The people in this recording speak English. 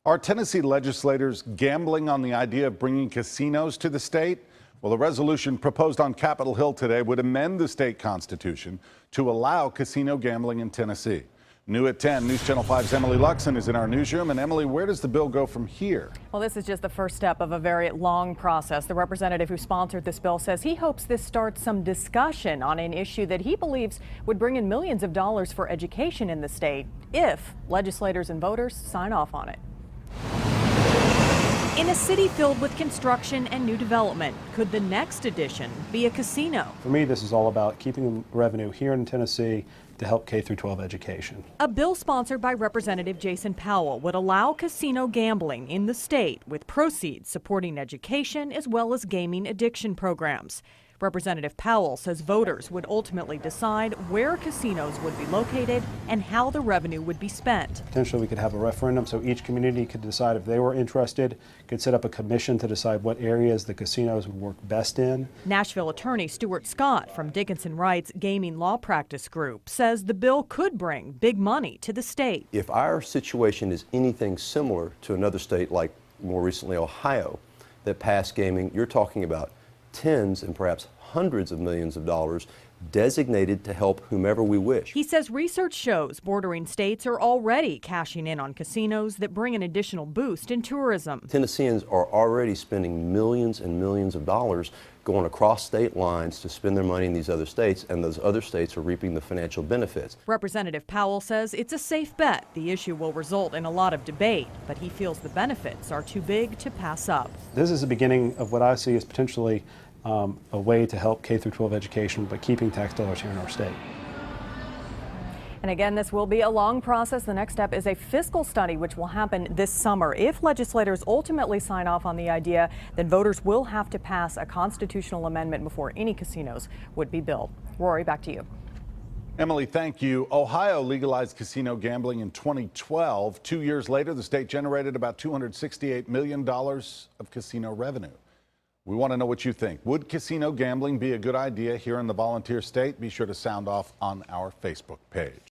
Are Tennessee legislators gambling on the idea of bringing casinos to the state? Well, a resolution proposed on Capitol Hill today would amend the state constitution to allow casino gambling in Tennessee. New at 10, News Channel 5's Emily Luxon is in our newsroom. And Emily, where does the bill go from here? Well, this is just the first step of a very long process. The representative who sponsored this bill says he hopes this starts some discussion on an issue that he believes would bring in millions of dollars for education in the state if legislators and voters sign off on it. In a city filled with construction and new development, could the next addition be a casino? For me, this is all about keeping revenue here in Tennessee to help K-12 education. A bill sponsored by Representative Jason Powell would allow casino gambling in the state with proceeds supporting education as well as gaming addiction programs. Representative Powell says voters would ultimately decide where casinos would be located and how the revenue would be spent. Potentially we could have a referendum so each community could decide if they were interested, could set up a commission to decide what areas the casinos would work best in. Nashville attorney Stuart Scott from Dickinson Wright's Gaming Law Practice Group says the bill could bring big money to the state. If our situation is anything similar to another state like more recently Ohio that passed gaming, you're talking about tens and perhaps hundreds of millions of dollars designated to help whomever we wish. He says research shows bordering states are already cashing in on casinos that bring an additional boost in tourism. Tennesseans are already spending millions and millions of dollars going across state lines to spend their money in these other states, and those other states are reaping the financial benefits. Representative Powell says it's a safe bet. The issue will result in a lot of debate, but he feels the benefits are too big to pass up. This is the beginning of what I see as potentially a way to help K-12 education, but keeping tax dollars here in our state. And again, this will be a long process. The next step is a fiscal study, which will happen this summer. If legislators ultimately sign off on the idea, then voters will have to pass a constitutional amendment before any casinos would be built. Rory, back to you. Emily, thank you. Ohio legalized casino gambling in 2012. 2 years later, the state generated about $268 million of casino revenue. We want to know what you think. Would casino gambling be a good idea here in the volunteer state? Be sure to sound off on our Facebook page.